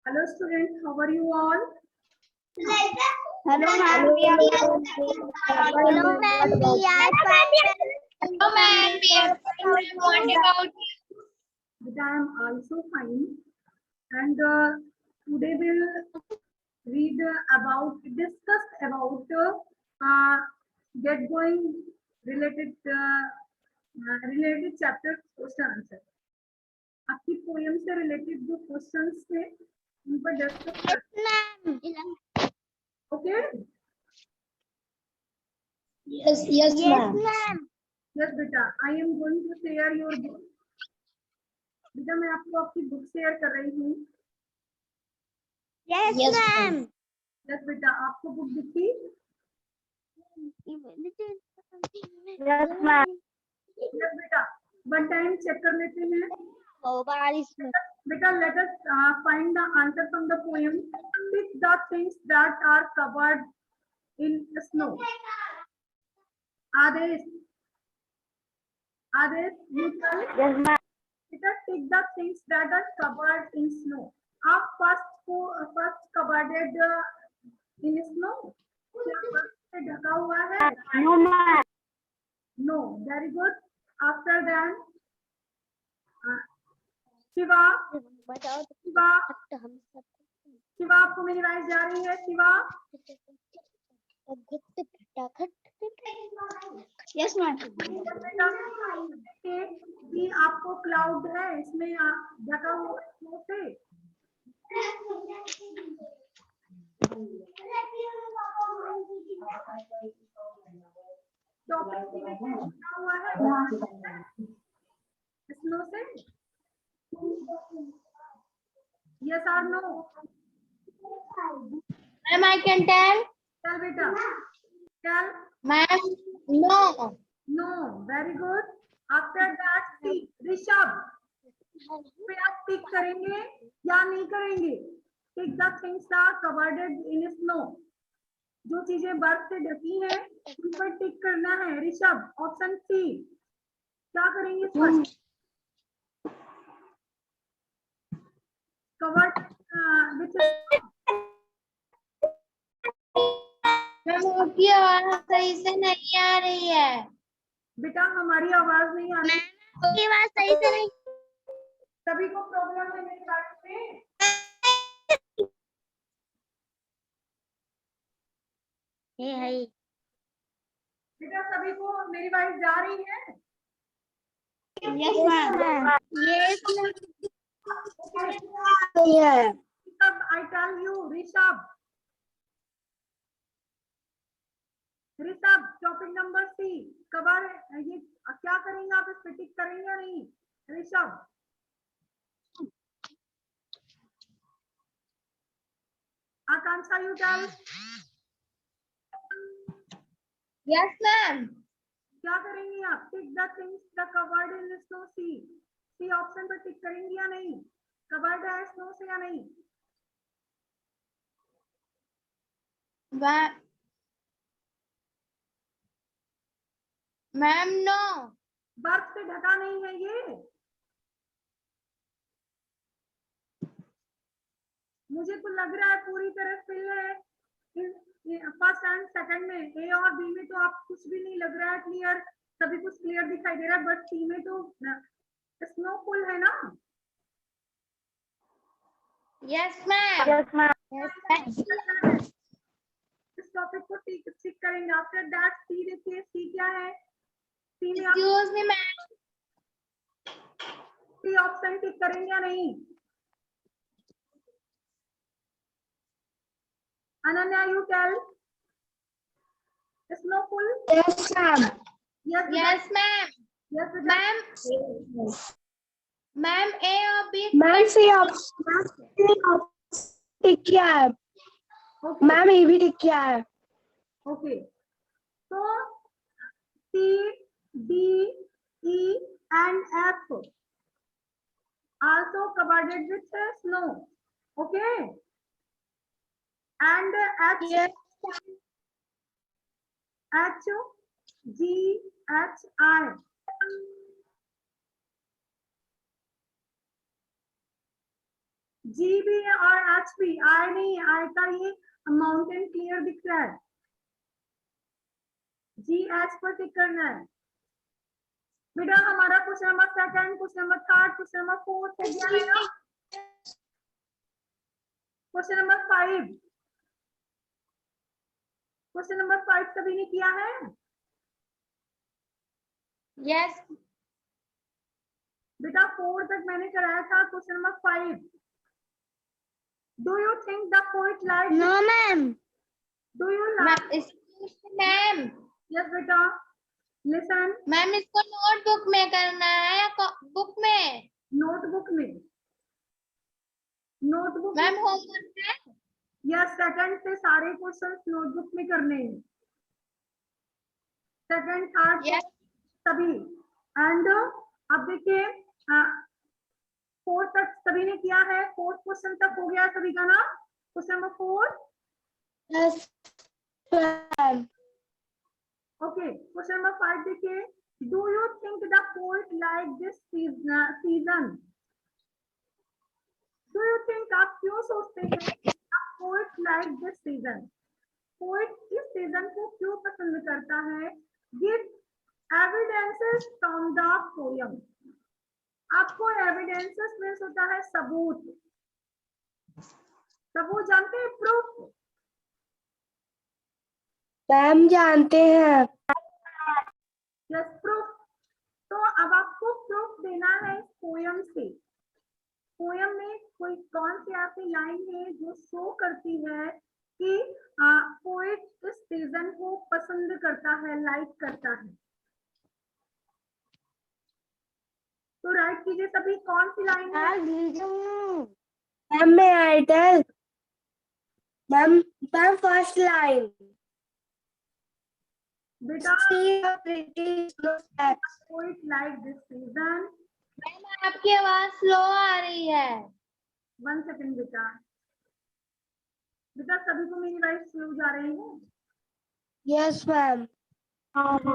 Hello students, how are you all? Hello ma'am, we are Hello ma'am, we are fine. Hello ma'am, we are what about But I am also fine. And today we'll read discuss about get going related chapter question answer. आपकी poem से related जो questions थे उन पर discuss कर okay Yes Yes ma'am. ma'am. Yes बेटा I am going to share your book बेटा मैं आपको आपकी बुक शेयर कर रही हूँ Yes Yes, ma'am. यस बेटा आपको बुक दिखी Yes ma'am. यस बेटा वन टाइम चेक कर लेते हैं Oh, बारिश में. बेटा let us find the answer from the poem. Pick the things that are covered in snow. Adesh you tell. Yes ma'am. बेटा pick the things that are covered in snow. आप first covered in snow. क्या बर्फ से ढका हुआ है? No ma'am. No. Very good. After that, Shiva बताओ शिवा तो हम सब शिवा आपको मेरी आवाज जा रही है शिवा Yes ma'am. कि आपको क्लाउड है इसमें ढका हुआ स्नो से टॉपिक में ढका हुआ है स्नो से यस और no Ma'am, I can tell. चल बेटा चल Ma'am, no. No very good after that C Rishabh पे आप टिक करेंगे या नहीं करेंगे tick the things are covered in snow जो चीजें बर्फ से ढकी हैं उन पर टिक करना है ऋषभ ऑप्शन सी क्या करेंगे फर्स्ट कवर्ड विच मैम आपकी आवाज सही से नहीं आ रही है। बेटा हमारी आवाज नहीं आ रही आपकी आवाज सही से नहीं. सभी को प्रॉब्लम है मेरी बात में हे हाय. बेटा सभी को मेरी आवाज जा रही है Yes ma'am. Yes ma'am. Yeah. Rishabh I tell you Rishabh Rishabh topic number C cover ये क्या करेंगे आप इस पे टिक करेंगे या नहीं Rishabh Akanksha you tell Yes ma'am. क्या करेंगे आप tick the things the covered in snow C option पर टिक करेंगे या नहीं कवर्ड है स्नो से या नहीं Ma'am, no. बर्फ से ढका नहीं है ये मुझे तो लग रहा है पूरी तरह फिल है फर्स्ट एंड सेकंड में ए और बी में तो आप कुछ भी नहीं लग रहा है क्लियर सभी कुछ क्लियर दिखाई दे रहा है बट सी में तो स्नोफुल है ना Yes ma'am. Yes ma'am. इस टॉपिक को टिक करेंगे आफ्टर दैट सी देखिए सी क्या है सी में आप Excuse me ma'am. C option tick करेंगे या नहीं Ananya you tell snowfall Yes ma'am. Yes Yes ma'am. Yes Ma'am. Ma'am, A और B. मैम से आप टिक किया है ओके मैम ये भी टिक किया है ओके तो C, D, E and F also covered with snow. Okay. And H, Yes. H, G, H, I. जी भी है और एच भी, आई नहीं, आई का ये माउंटेन क्लियर दिख रहा है, जी एच पर टिक करना है। बेटा हमारा question number second, question number third, question number fourth हो गया है ना। क्वेश्चन नंबर 5, क्वेश्चन नंबर 5 सभी ने किया है? यस बेटा 4 तक मैंने कराया था, question number 5, do you think the poet like, no ma'am. Do you like, ma'am. Yes बेटा लिसन, मैम इसको नोटबुक में करना है या बुक में? नोटबुक में, नोटबुक मैम में, होमवर्क है। या सेकंड से सारे क्वेश्चंस नोटबुक में करने हैं, सेकंड थर्ड यस सभी। एंड अब देखिए 4 तक सभी ने किया है, 4th क्वेश्चन तक हो गया सभी का ना, question number 4। Yes, ma'am. Okay question number 5 देखिए, do you think the poet like this season, do you think, आप क्यों सोचते हैं poet like this season, poet इस सीजन को क्यों पसंद करता है? Give evidences from the poem, आपको एविडेंसेस में होता है सबूत, सबूत जानते हैं, प्रूफ, मैम जानते हैं। Yes proof. तो अब आपको प्रूफ देना है इस पोयम से, पोयम में कोई कौन सी ऐसी लाइन है जो शो करती है कि पोएट इस सीजन को पसंद करता है, लाइक करता है। तो राइट कीजिए सभी, कौन सी लाइन है? मैम मैं I tell, ma'am first line. बेटा See a pretty snowflake. Poet like this season, ma'am आपकी आवाज स्लो आ रही है। 1 सेकंड बेटा, बेटा सभी को मेरी वॉइस स्लो जा रही है? Yes, ma'am.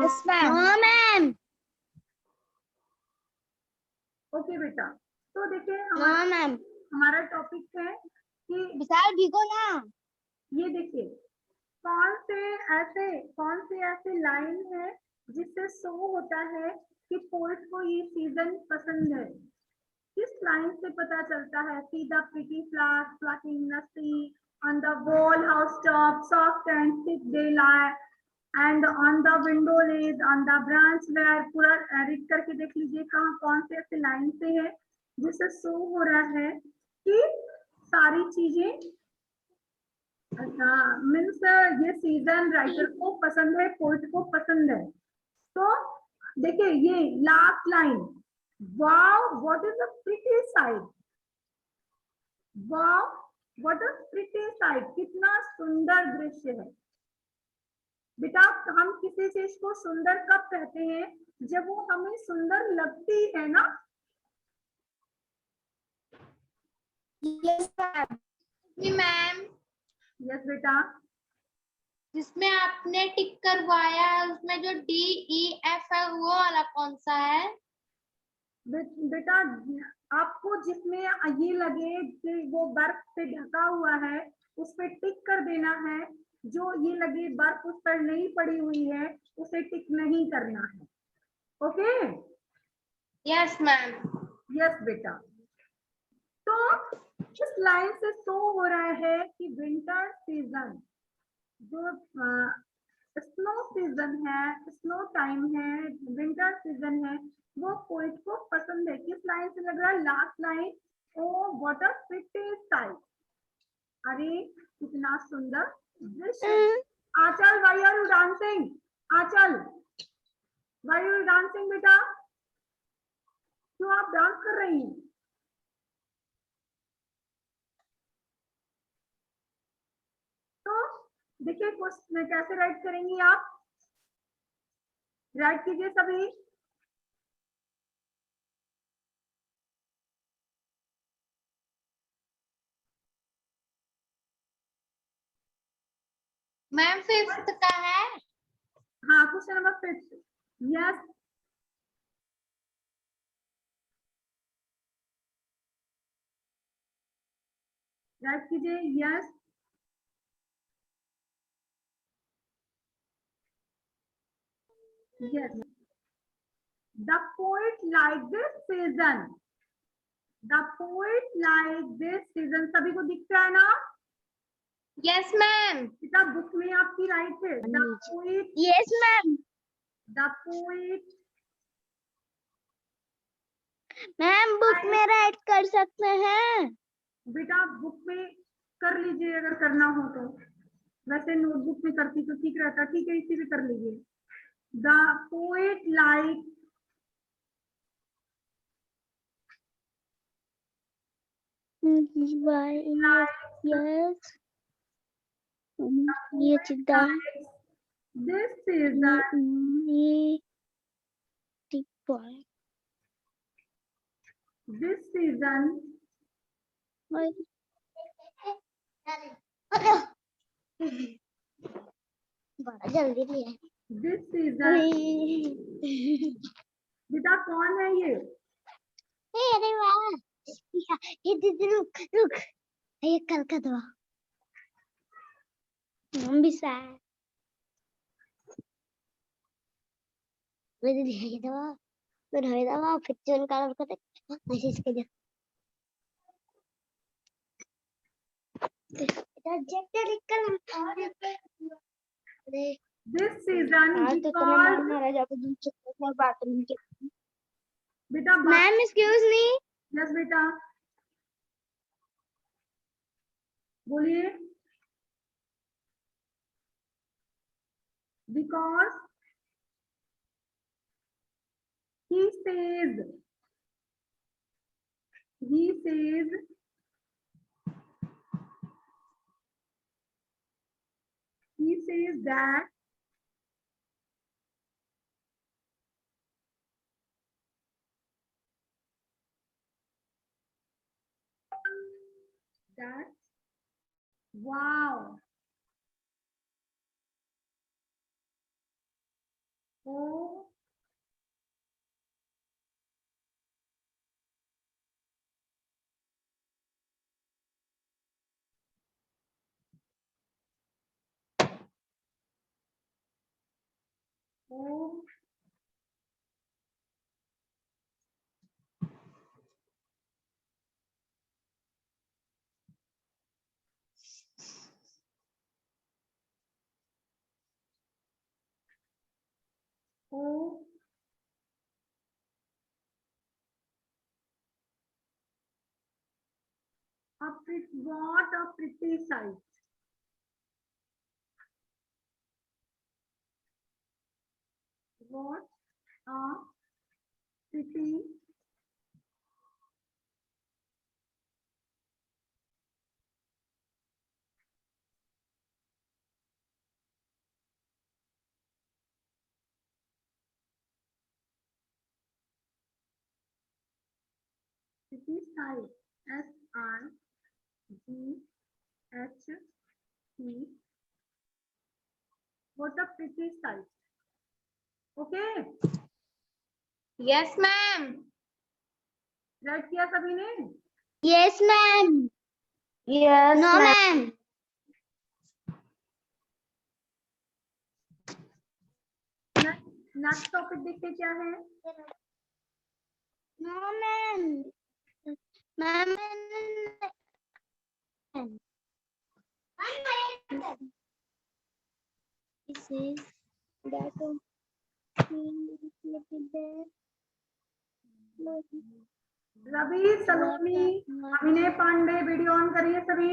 Yes ma'am. No ma'am. Okay बेटा, तो देखिए नो मैम। हमारा टॉपिक है कि विशाल भीगो ना। ये देखिए कौन से ऐसे लाइन है जिससे शो होता है कि पोएट को ये सीजन पसंद है। किस लाइन से पता चलता है? See the pretty flowers flocking in the sea, on the wall house top soft and thick day light, and on the window ledge on the branch where, पूरा रीड करके देख लीजिए कहाँ कौन से ऐसे लाइन से है जिससे शो हो रहा है कि सारी चीजें, अच्छा मीन्स ये सीजन राइटर को पसंद है, पोएट को पसंद है। तो देखिए ये last line, wow what is a pretty site, wow what a pretty site, कितना सुंदर दृश्य है। बेटा हम किसी चीज को सुंदर कब कहते हैं? जब वो हमें सुंदर लगती है ना। Yes, ma'am. जी मैम, यस बेटा, जिसमें आपने टिक करवाया है उसमें जो डी ई एफ है वो वाला कौन सा है? बेटा आपको जिसमें ये लगे कि वो बर्फ से ढका हुआ है उस पर टिक कर देना है, जो ये लगे बर्फ उस पर नहीं पड़ी हुई है उसे टिक नहीं करना है। Okay yes ma'am. यस बेटा, तो इस लाइन से शो हो रहा है कि विंटर सीजन जो स्नो सीजन है, स्नो टाइम है, विंटर सीजन है, वो पोएट को पसंद है। किस लाइन से लग रहा है? Last line, oh what a pretty sight, अरे कितना सुंदर दृश्य। Anchal why are you dancing, Anchal why are you dancing बेटा, क्यों आप डांस कर रही हैं? तो देखिए क्वेश्चन कैसे राइट करेंगी आप, राइट कीजिए सभी। मैम फिफ्थ का है। हाँ क्वेश्चन नंबर 5, यस राइट कीजिए, yes. Yes, the poet like this season, the poet like this season, सभी को दिख रहा है ना? Yes ma'am. बेटा बुक में आपकी राइट है, the poet, Yes, ma'am. The poet, ma'am book में राइट कर सकते हैं? बेटा बुक में कर लीजिए अगर करना हो तो, वैसे नोटबुक में करती तो ठीक रहता, ठीक है इसी में कर लीजिए। The poet like, Why? Yes. ये चिद्दा दिस सीजन, ये टिक बॉय दिस सीजन, बड़ा जल्दी लिया है। दिस सीजन, बेटा कौन है ये? अरे वाह, ये दीदी रुक रुक, ये कल का दवा हम भी साथ दीदी ये दवा फिर हमें दवा फिर चल का करते मैसेज कर दे प्रोजेक्टर निकल अरे दिस सीजन, आज तो तुम्हें मार जाके दिन चुप बात नहीं के बेटा मैम एक्सक्यूज मी यस बेटा बोलिए। Because he says, he says, he says that that wow, oh oh oh what a pretty sight, what a pretty pretty sight, SIGHT, what a pretty sight, okay, yes ma'am. Write किया सभी ने? Yes ma'am Yes, no ma'am. Ma'am next topic देखते क्या है? No ma'am ma'am this is that Ravi, Saloni, Abhinay Pandey, video on करिए सभी।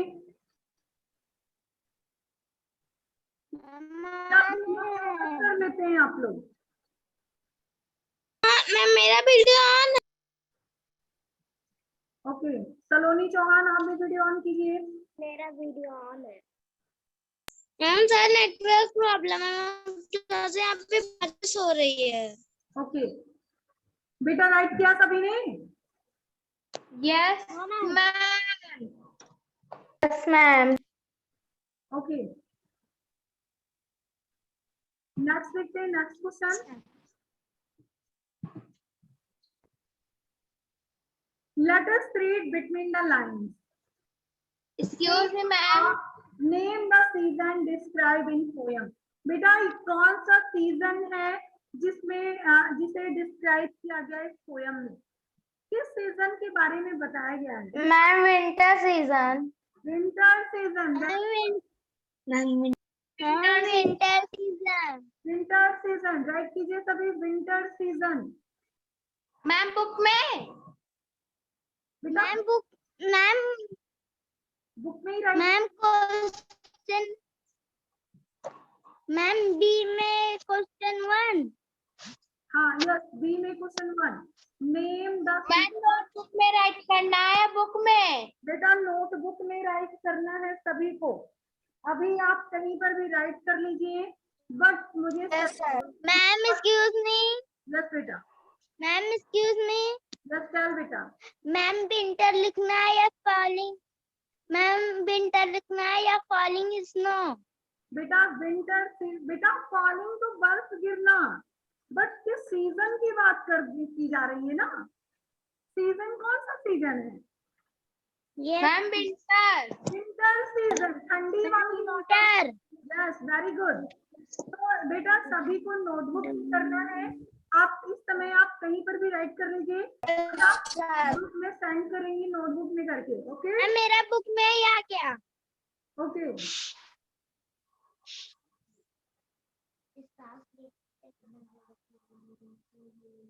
कर लेते हैं आप लोग। मैम मेरा वीडियो ऑन ओके, सलोनी चौहान आप भी वीडियो ऑन कीजिए। मेरा वीडियो ऑन है मैम सर नेटवर्क प्रॉब्लम है क्लास यहाँ पे बारिश हो रही है ओके बेटा, राइट किया सभी ने? Yes ma'am. Yes, ma'am. Okay, next देखते हैं, next question. Let us read between the lines. Excuse me, ma'am. Name the season describe in poem. बेटा ये कौन सा सीजन है जिसमें जिसे डिस्क्राइब किया गया इस पोयम में? किस सीजन के बारे में बताया गया है? Ma'am, winter season. Winter season. winter season. Winter season right कीजिए सभी। Winter season. मैम बुक में। बेटा Ma'am, book. Ma'am, बुक में ही write. ma'am, question. Ma'am, B में question 1. हाँ यस बी में question 1। Name the. Ma'am notebook में राइट करना है, बुक में। बेटा नोटबुक में राइट करना है सभी को। अभी आप कहीं पर भी राइट कर लीजिए बट मुझे Ma'am, excuse me. यस बेटा। Ma'am, excuse me. Yes tell बेटा। Ma'am, winter लिखना है या falling? Ma'am, winter लिखना है या falling snow? बेटा विंटर बेटा फॉलिंग तो बर्फ गिरना, बट किस सीजन की बात की जा रही है ना? सीजन कौन सा सीजन है? Yes. Ma'am winter. Winter season, ठंडी वाली। Winter. Yes very good. तो बेटा सभी को नोटबुक करना है। आप इस समय आप कहीं पर भी राइट कर लीजिए, आप ग्रुप में सेंड करेंगी नोटबुक में करके। ओके Ma'am, मेरा book में है या क्या? ओके।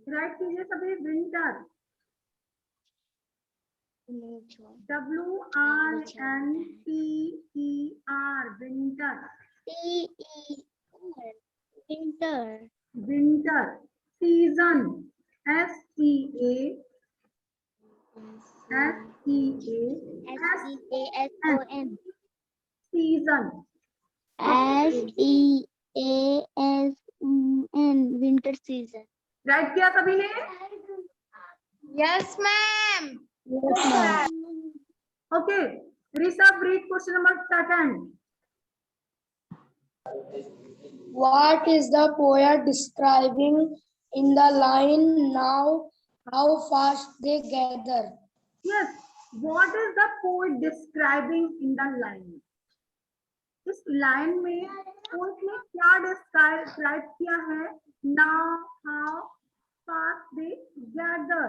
राइट कीजिए सभी। Winter WRNTER winter. Winter. Winter. Season SEASON. Season. SEASON. Winter season. Right किया सभी ने? Yes ma'am. Okay Rishabh read question number 2। What is the poet describing in the line now? How fast they gather? Yes, what is the poet describing in the line? इस line में poet ने क्या describe किया है? Now how fast they gather.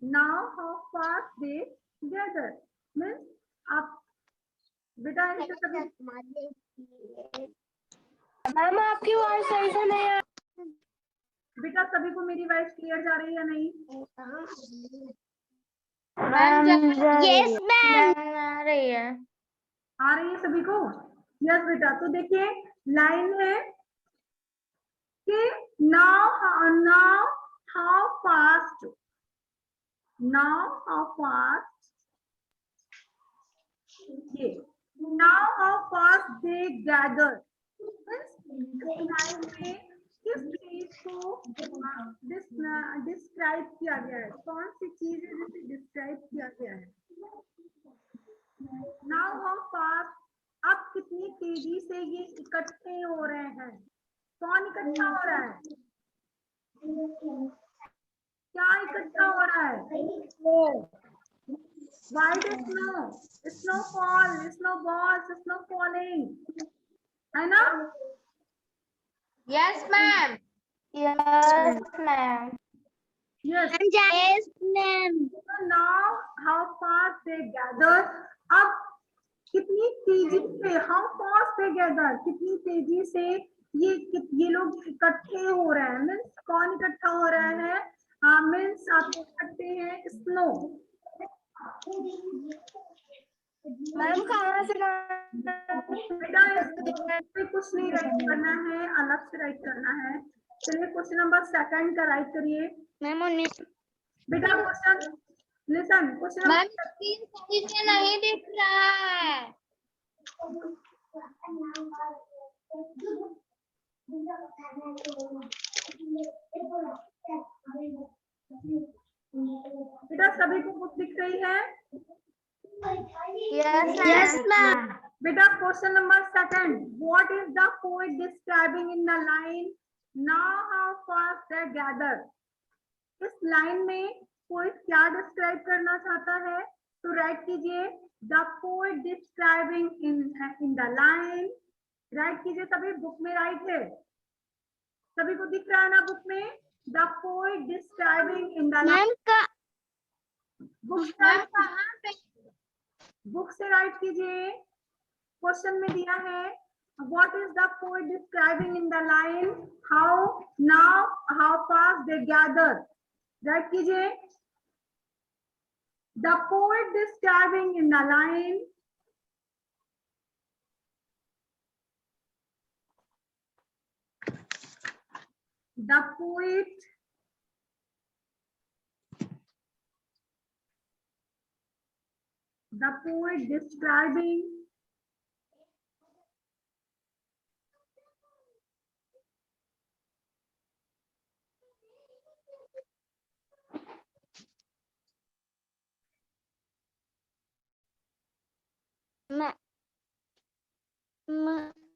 Now how fast they gather means आप बेटा इसे सभी। मैम आपकी आवाज सही से नहीं आ बेटा सभी को मेरी वॉइस क्लियर जा रही है या नहीं? Ma'am Yes, ma'am. आ रही है। आ रही है सभी को? यस बेटा। तो देखिए लाइन है कि now how fast ये now how fast they gather line में किस चीज को डिस्क्राइब किया गया है? कौन सी चीज है जिसे डिस्क्राइब किया गया है? Now how fast अब कितनी तेजी से ये इकट्ठे हो रहे हैं? कौन इकट्ठा हो रहा है? क्या इकट्ठा हो रहा है? White snow, snowfall, snowballs, snow falling, है ना? Yes ma'am. Yes ma'am. Yes. Yes, ma'am. So now how fast they gather. अब कितनी तेजी से how fast they gather कितनी तेजी से ये लोग इकट्ठे हो रहे हैं। मीन्स कौन इकट्ठा हो रहा है? मीन्स आप देख सकते हैं स्नो। मैम कहाँ से बेटा इसमें कुछ नहीं राइट करना है, अलग से राइट करना है। चलिए क्वेश्चन नंबर 2 का राइट करिए। मैम बेटा question listen question ma'am screen सही से नहीं दिख रहा है। बेटा सभी को बुक दिख रही है? Yes ma'am. बेटा question number 2 what is the poet describing in the line now how fast they gather. इस लाइन में पोएट क्या डिस्क्राइब करना चाहता है? तो राइट कीजिए the poet describing in the line. Write कीजिए सभी, बुक में राइट है, सभी को दिख रहा है ना बुक में, the poet describing in the line. Ma'am का बुक मैम कहाँ पे? बुक से राइट कीजिए। क्वेश्चन में दिया है what is the poet describing in the line, how now how fast they gather। Right कीजिए the poet describing in the line the poet describing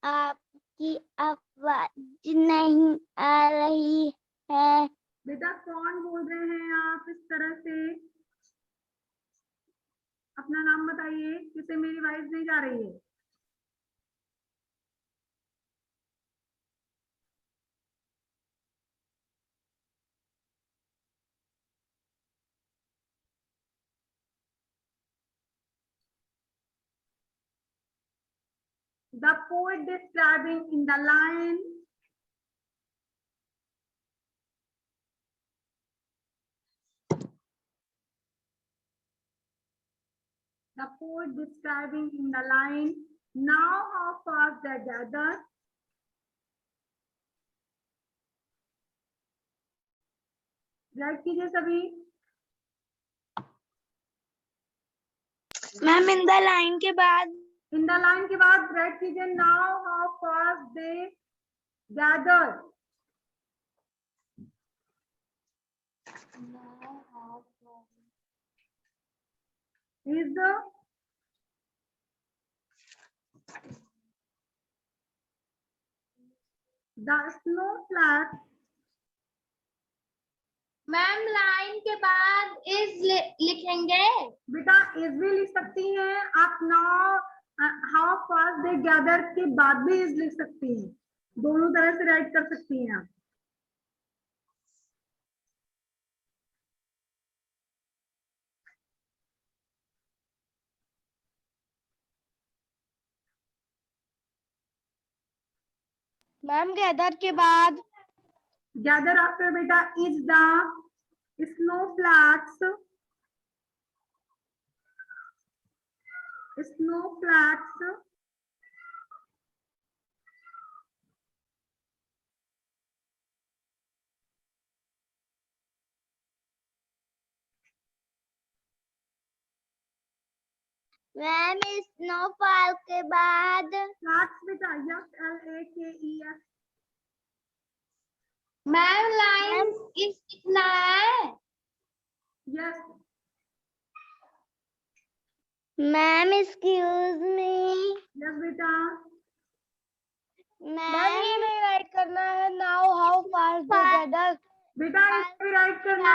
आपकी आवाज नहीं आ रही है। बेटा कौन बोल रहे हैं आप इस तरह से? अपना नाम बताइए, किसे मेरी वॉइस नहीं जा रही है? The poet describing in the line the poet describing in the line now how fast they gather। Right कीजिए सभी। मैम इन द लाइन के बाद इन द लाइन के बाद राइट कीजिए now how fast they gather. Is the snow flat. Ma'am line के बाद is लिखेंगे। बेटा इज भी लिख सकती हैं आप, now how fast they gather के बाद भी इज लिख सकती हैं, दोनों तरह से राइट कर सकती हैं आप। मैम गैदर के बाद गैदर आफ्टर बेटा is the snow flats. Snow flats ma'am snowfall के बाद फ्लैट्स बेटा FLAKES। मैम लाइन इज लिखना है। Yes ma'am excuse me yes बेटा। मैम ये नहीं राइट करना है now how fast they gather. बेटा इसे राइट करना,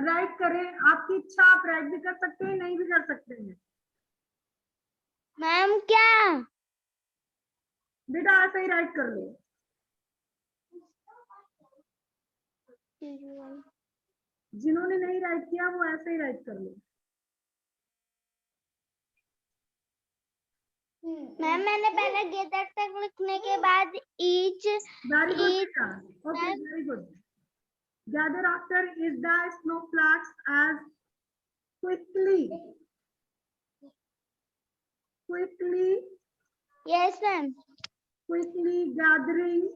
राइट करें, आपकी इच्छा, आप राइट भी कर सकते हैं, नहीं भी कर सकते हैं। मैम क्या बेटा ऐसे ही राइट कर लो, जिन्होंने नहीं राइट किया वो ऐसे ही राइट कर लो। मैम मैंने पहले गैदर तक लिखने के बाद ईच वेरी गुड Each बेटा, okay and- very good. Gather after is the snow flakes as quickly yes ma'am gathering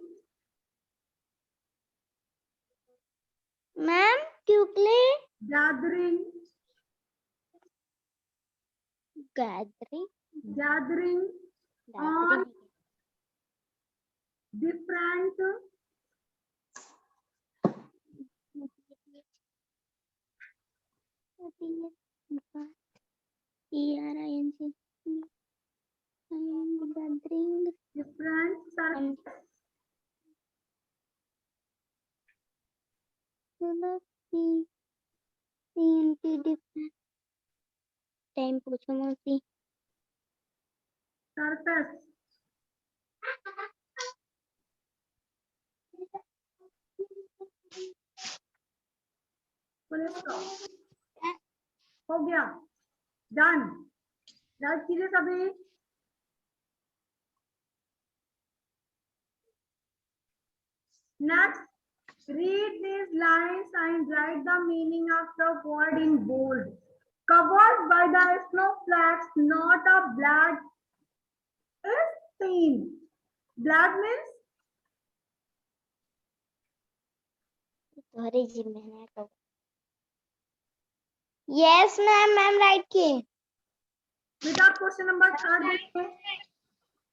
ma'am quickly gathering gathering on different gathering different circles different time पूछो मौसी। Surface, full stop, हो गया, done. Right कीजिए सभी। Next, read these lines and write the meaning of the word in bold. Covered by the snowflakes, not a blood is seen. Blood means तुम्हारी जिम्मे है कब? यस मैम, मैम राइट किए। बेटा क्वेश्चन नंबर 3 देखिए।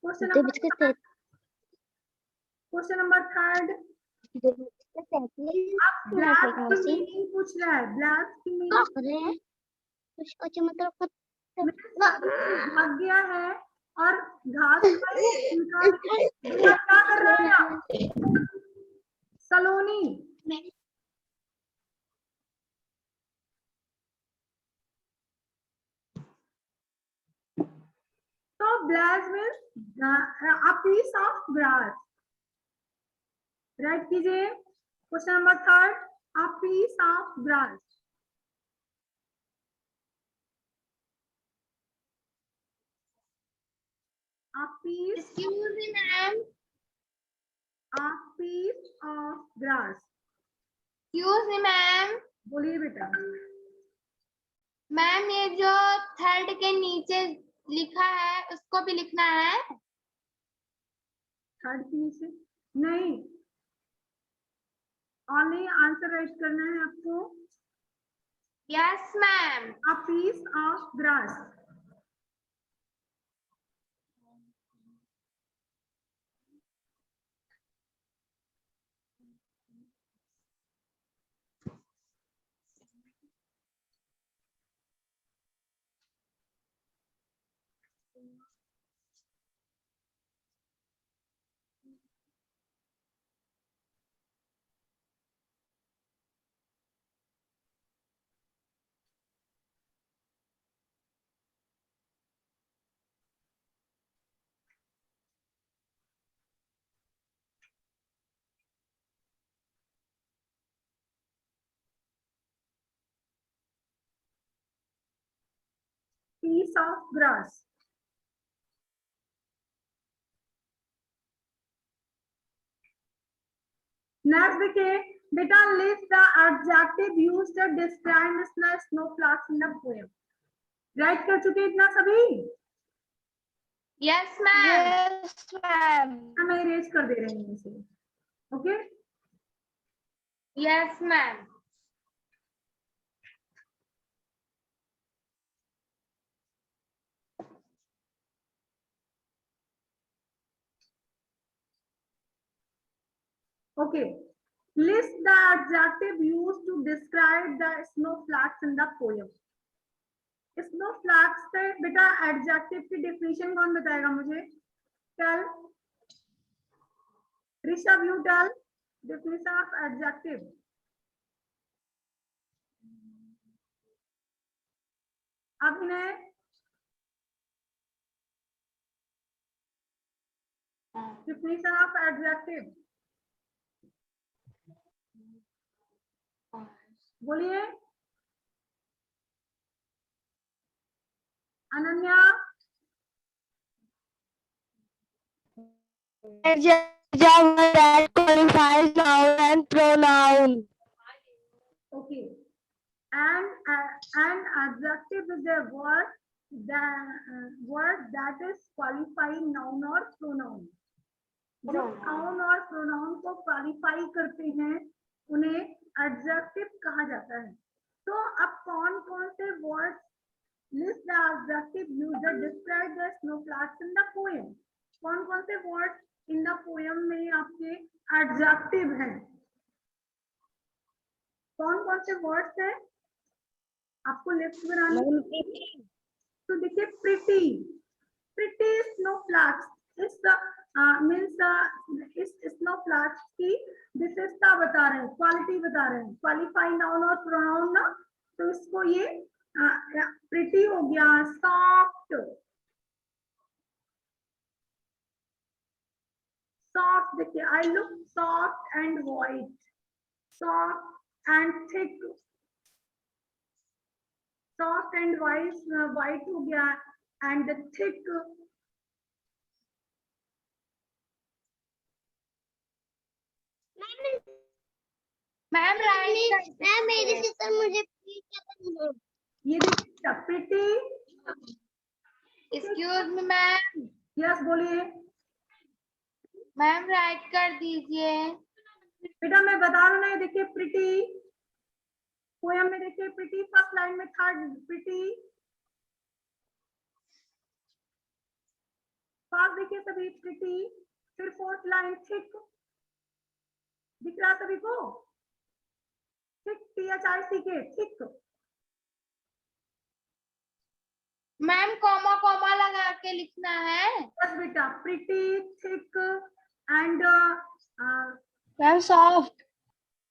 Question दो number बजकर 3, question number 3। दो बजकर 33 अब मिनट ब्लैक है की मौसी। मीनिंग पूछ रहा है। ब्लैक की क्या मीनिंग कर रहे हैं? कुछ अच्छा मतलब भाग गया है और घास पर उनका बेटा क्या कर रहा है आप? सलोनी, तो black means a piece of grass. Write कीजिए। Question number 3, a piece of grass. A piece, Excuse me, ma'am. a piece of grass. Excuse me, ma'am. बोलिए बेटा। मैम ये जो थर्ड के नीचे लिखा है उसको भी लिखना है। थर्ड के नीचे नहीं, ओनली आंसर राइट करना है आपको। Yes ma'am. A piece of grass. Piece of grass. Next देखिए बेटा, list the adjective used to describe the snowflakes in the poem. Write कर चुके इतना सभी? Yes ma'am. Yes, ma'am. मैं इरेज कर दे रही हूँ इसे। Okay, yes ma'am. Okay. List the adjective used to describe the snowflakes in the poem. snowflakes से बेटा एडजेक्टिव की डेफिनेशन कौन बताएगा मुझे? Tell Rishabh, you tell definition of adjective. अभिनय, definition of adjective बोलिए। Ananya, Adjective that qualifies noun and pronoun. okay, and adjective is a word that is qualifying noun or pronoun. जो noun और pronoun को qualify करते हैं उन्हें adjective कहा जाता है। तो अब कौन कौन से words list the adjective used to describe the snowflakes in the poem? कौन कौन से words in the poem में आपके adjective हैं? कौन कौन से वर्ड्स हैं? आपको लिस्ट बनानी। तो देखिए pretty snowflakes इस मीन्स इस snowflakes की विशेषता बता रहे हैं, क्वालिटी बता रहे हैं, क्वालिफाई नाउन और प्रोनाउन ना, तो इसको ये प्रिटी हो गया, सॉफ्ट, सॉफ्ट देखिए, I look soft and white, soft and thick, soft and white, white हो गया, and thick, ma'am right ma'am मेरी सिस्टर मुझे प्लीज क्या ये देखिए pretty, excuse me ma'am, yes बोलिए मैम राइट कर दीजिए। बेटा, मैं बता रहा हूँ ना, ये देखिए प्रिटी, पोयम में देखिए प्रिटी, फर्स्ट लाइन में थर्ड प्रिटी, पास देखिए सभी प्रिटी, फिर फोर्थ लाइन थिक, दिख रहा सभी को, thick, THICK, thick, ma'am comma comma लगा के लिखना है। यस बेटा, pretty, thick and ma'am soft,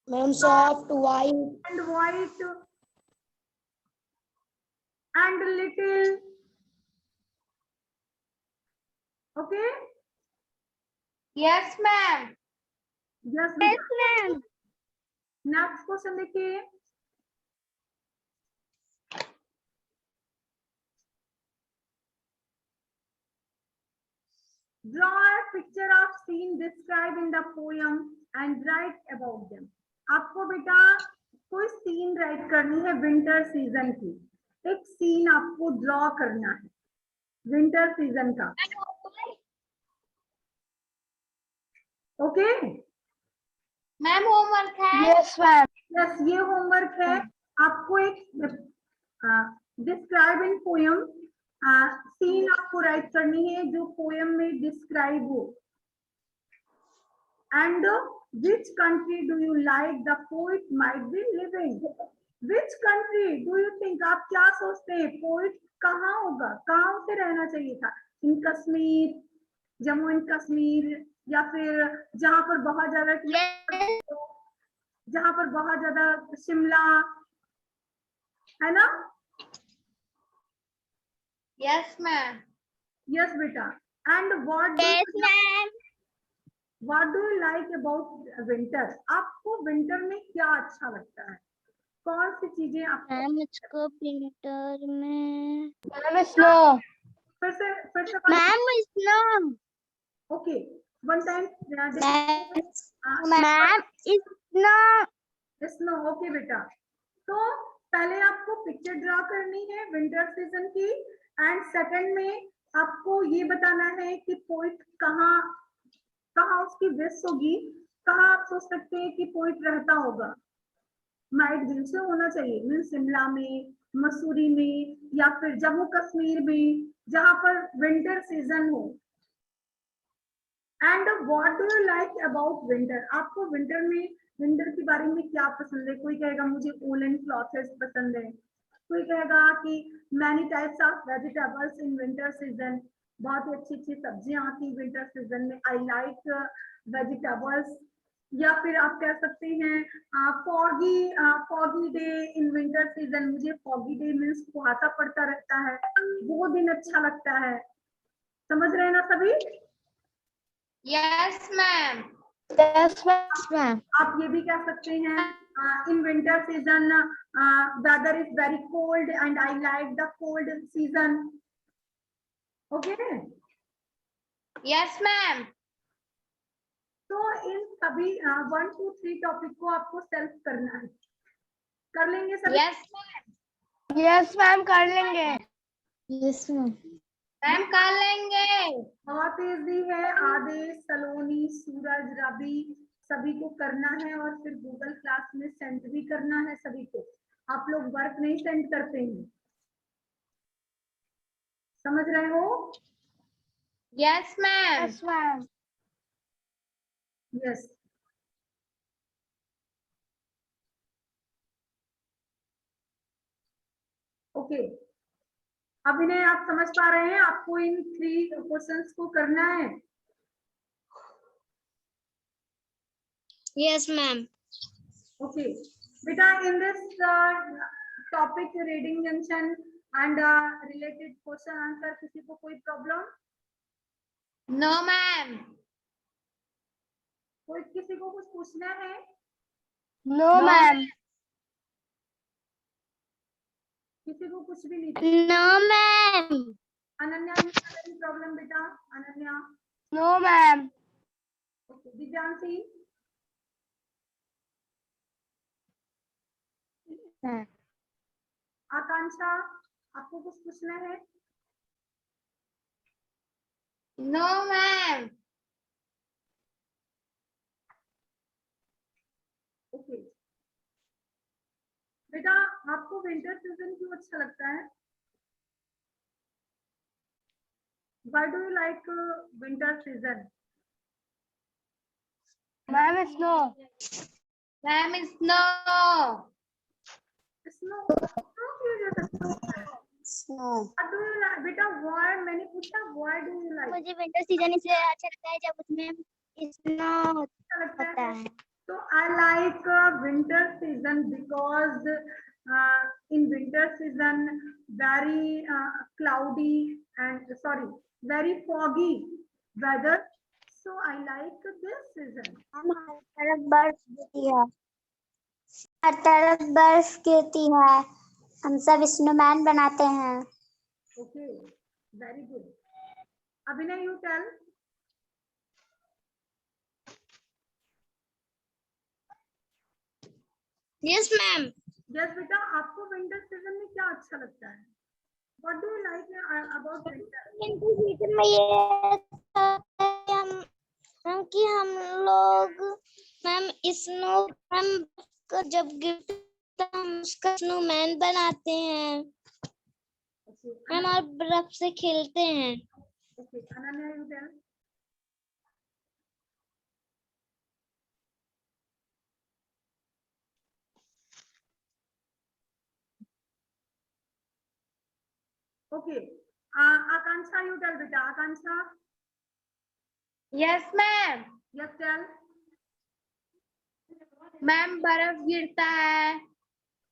ma'am soft white and white and little, okay, yes ma'am. yes yes beta. Ma'am, Next question देखिए, draw a picture of scene described in the poem and write about them. आपको बेटा कोई scene right करनी है winter season की, एक scene आपको draw करना है विंटर सीजन का, ओके, मैम होमवर्क है। yes मैम, यस ये होमवर्क है, आपको एक डिस्क्राइब इन पोयम सीन आपको राइट करनी है जो पोयम में डिस्क्राइब हो, and which country do you like the poet might be living, which country do you think, आप क्या सोचते हैं पोइट कहाँ होगा, कहाँ उसे रहना चाहिए था, इन कश्मीर, जम्मू एंड कश्मीर, या फिर जहां पर बहुत ज्यादा, जहां पर बहुत ज्यादा शिमला है ना, यस मैम। यस बेटा, and yes ma'am, what do you like about winter, आपको विंटर में क्या अच्छा लगता है, कौन सी चीजें आपको, मैम मुझको प्रिंटर में मैम स्नो, फिर से ma'am snow, okay, one time ma'am snow, snow, okay बेटा, तो पहले आपको पिक्चर ड्रा करनी है विंटर सीजन की, एंड सेकंड में आपको ये बताना है कि पोइट कहाँ कहाँ उसकी बेस होगी, कहाँ आप सोच सकते हैं कि पोइट रहता होगा, माइट दिल से होना चाहिए, मीन शिमला में, मसूरी में, या फिर जम्मू कश्मीर में, जहां पर विंटर सीजन हो, and what do you like about winter, आपको विंटर में, विंटर के बारे में क्या पसंद है, कोई कहेगा मुझे वूलन क्लॉथेस पसंद है, कोई कहेगा कि many types of vegetables in winter season, बहुत ही अच्छी अच्छी सब्जियां आती विंटर सीजन में, आई लाइक वेजिटेबल्स, या फिर आप कह सकते हैं foggy day in winter season, मुझे फॉगी डे मीन्स कुहासा पड़ता रहता है, वो दिन अच्छा लगता है, समझ रहे हैं ना सभी, यस मैम। yes मैम, आप ये भी कह सकते हैं in winter season weather is very cold and I like the cold season, okay, yes ma'am. तो इन सभी 1 2 3 टॉपिक को आपको सेल्फ करना है, कर लेंगे सभी, यस मैम। yes मैम कर लेंगे, यस मैम, मैम कर लेंगे। बहुत इजी है, आदेश, सलोनी, सूरज, रवि, सभी को करना है, और फिर गूगल क्लास में सेंड भी करना है सभी को, आप लोग वर्क नहीं सेंड करते हैं, समझ रहे हो, yes ma'am. yes ma'am, yes, okay, अब इन्हें आप समझ पा रहे हैं, आपको इन 3 क्वेश्चंस को करना है, yes ma'am, okay, beta, in this topic reading junction and related question answer, किसी को कोई प्रॉब्लम? No ma'am. कोई किसी को कुछ पूछना है? No, ma'am. किसी को कुछ भी नहीं? No, ma'am. अनन्या, प्रॉब्लम बेटा? Ananya? No, ma'am. Okay, Divyanshi? Akanksha, आपको कुछ पूछना है? No ma'am. ओके बेटा, आपको विंटर सीजन क्यों अच्छा लगता है? Why do you like winter season? Ma'am, snow. Ma'am snow. Snow क्यों अच्छा लगता है? What do you like? बेटा why, मैंने पूछा why do you like? मुझे विंटर सीजन इसलिए अच्छा लगता है जब उसमें स्नो अच्छा लगता होता है? है। So I like winter season because in winter season very cloudy and very foggy weather. So I like this season. हर तरफ बर्फ गिरती है, हर तरफ बर्फ गिरती है, हम सब स्नोमैन बनाते हैं। Okay, very good. Abhinay, you tell. Yes ma'am. Yes, बेटा, आपको विंटर सीजन में क्या अच्छा लगता है? What do you like about winter? Winter season में ये हम लोग मैम स्नो हम जब गिरता है हम उसका स्नोमैन बनाते हैं Okay, मैम और बर्फ से खेलते हैं। okay. Ananya, you tell. Okay. Akansha, you tell beta. Akansha, yes ma'am. yes tell. Ma'am बर्फ गिरता है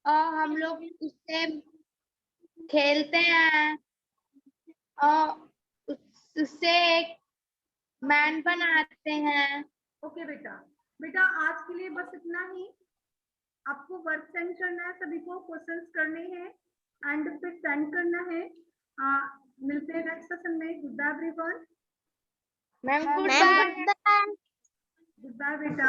और हम लोग उससे खेलते हैं और उससे एक मैन बनाते हैं। ओके बेटा, बेटा आज के लिए बस इतना ही। आपको वर्क सेंड करना है, सभी को क्वेश्चंस करने हैं एंड फिर सेंड करना है। मिलते हैं नेक्स्ट सेशन में। Good bye everyone. Ma'am good ma'am bye. Good bye. Good bye बेटा।